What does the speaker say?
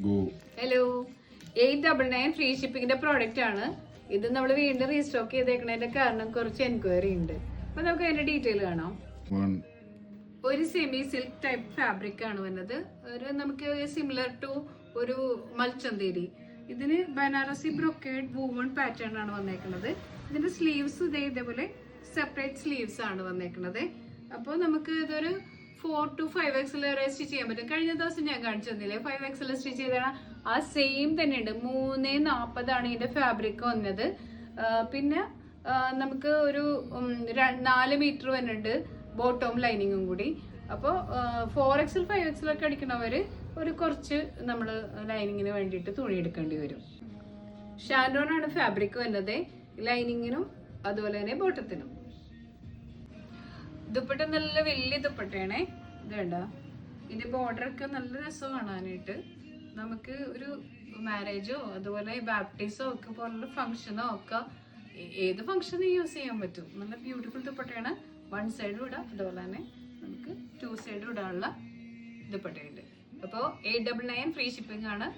Hello, 899 free ഷിപ്പിംഗിന്റെ product ആണ് ഇത്. നമ്മൾ വീണ്ടും റീസ്റ്റോക്ക് ചെയ്തേക്കുന്നതിന്റെ കാരണം കുറച്ച് എൻക്വയറി ഉണ്ട്. അപ്പൊ നമുക്ക് അതിന്റെ ഡീറ്റെയിൽ കാണാം. ഒരു സെമി സിൽക്ക് ടൈപ്പ് ഫാബ്രിക് ആണ് വന്നത്. നമുക്ക് സിമിലർ ടു ഒരു മൽച്ചന്തേരി. ഇതിന് ബനാറസി ബ്രൊക്കേഡ് വൂവൺ പാറ്റേൺ ആണ് വന്നേക്കുന്നത്. ഇതിന്റെ സ്ലീവ്സ് ഇതേപോലെ സെപ്പറേറ്റ് സ്ലീവ്സ് ആണ് വന്നേക്കുന്നത്. അപ്പോൾ നമുക്ക് ഇതൊരു 4 to 5XL വരെ സ്റ്റിച്ച് ചെയ്യാൻ പറ്റും. കഴിഞ്ഞ ദിവസം ഞാൻ കാണിച്ചു തന്നില്ലേ 5XL സ്റ്റിച്ച് ചെയ്താണ്, ആ സെയിം തന്നെ ഉണ്ട്. 340 ഇതിന്റെ ഫാബ്രിക് വന്നത്. പിന്നെ നമുക്ക് ഒരു 4 മീറ്റർ വന്നിട്ടുണ്ട് ബോട്ടം ലൈനിങ്ങും കൂടി. അപ്പോൾ 4XL 5XL ഒക്കെ അടിക്കണവര് ഒരു കുറച്ച് നമ്മൾ ലൈനിങ്ങിന് വേണ്ടിയിട്ട് തുണി എടുക്കേണ്ടി വരും. ഷാൻഡോൺ ആണ് ഫാബ്രിക് വന്നത്, ലൈനിങ്ങിനും അതുപോലെ തന്നെ ബോട്ടത്തിനും. ദുപ്പട്ട നല്ല വലിയ ദുപ്പട്ടയാണേ. ഇത് കണ്ട, ഇതിന്റെ ബോർഡർ ഒക്കെ നല്ല രസം കാണാനായിട്ട്. നമുക്ക് ഒരു മാരേജോ അതുപോലെ ബാപ്റ്റിസോ ഒക്കെ പോലുള്ള ഫംഗ്ഷനോ ഒക്കെ ഏത് ഫംഗ്ഷനും യൂസ് ചെയ്യാൻ പറ്റും. നല്ല ബ്യൂട്ടിഫുൾ ദുപ്പട്ടയാണ്. 1 സൈഡും ഇടാം, അതുപോലെ തന്നെ നമുക്ക് 2 സൈഡും ഇടാനുള്ള ദുപ്പട്ടയുണ്ട്. അപ്പോൾ 899 ഫ്രീ ഷിപ്പിംഗ് ആണ്.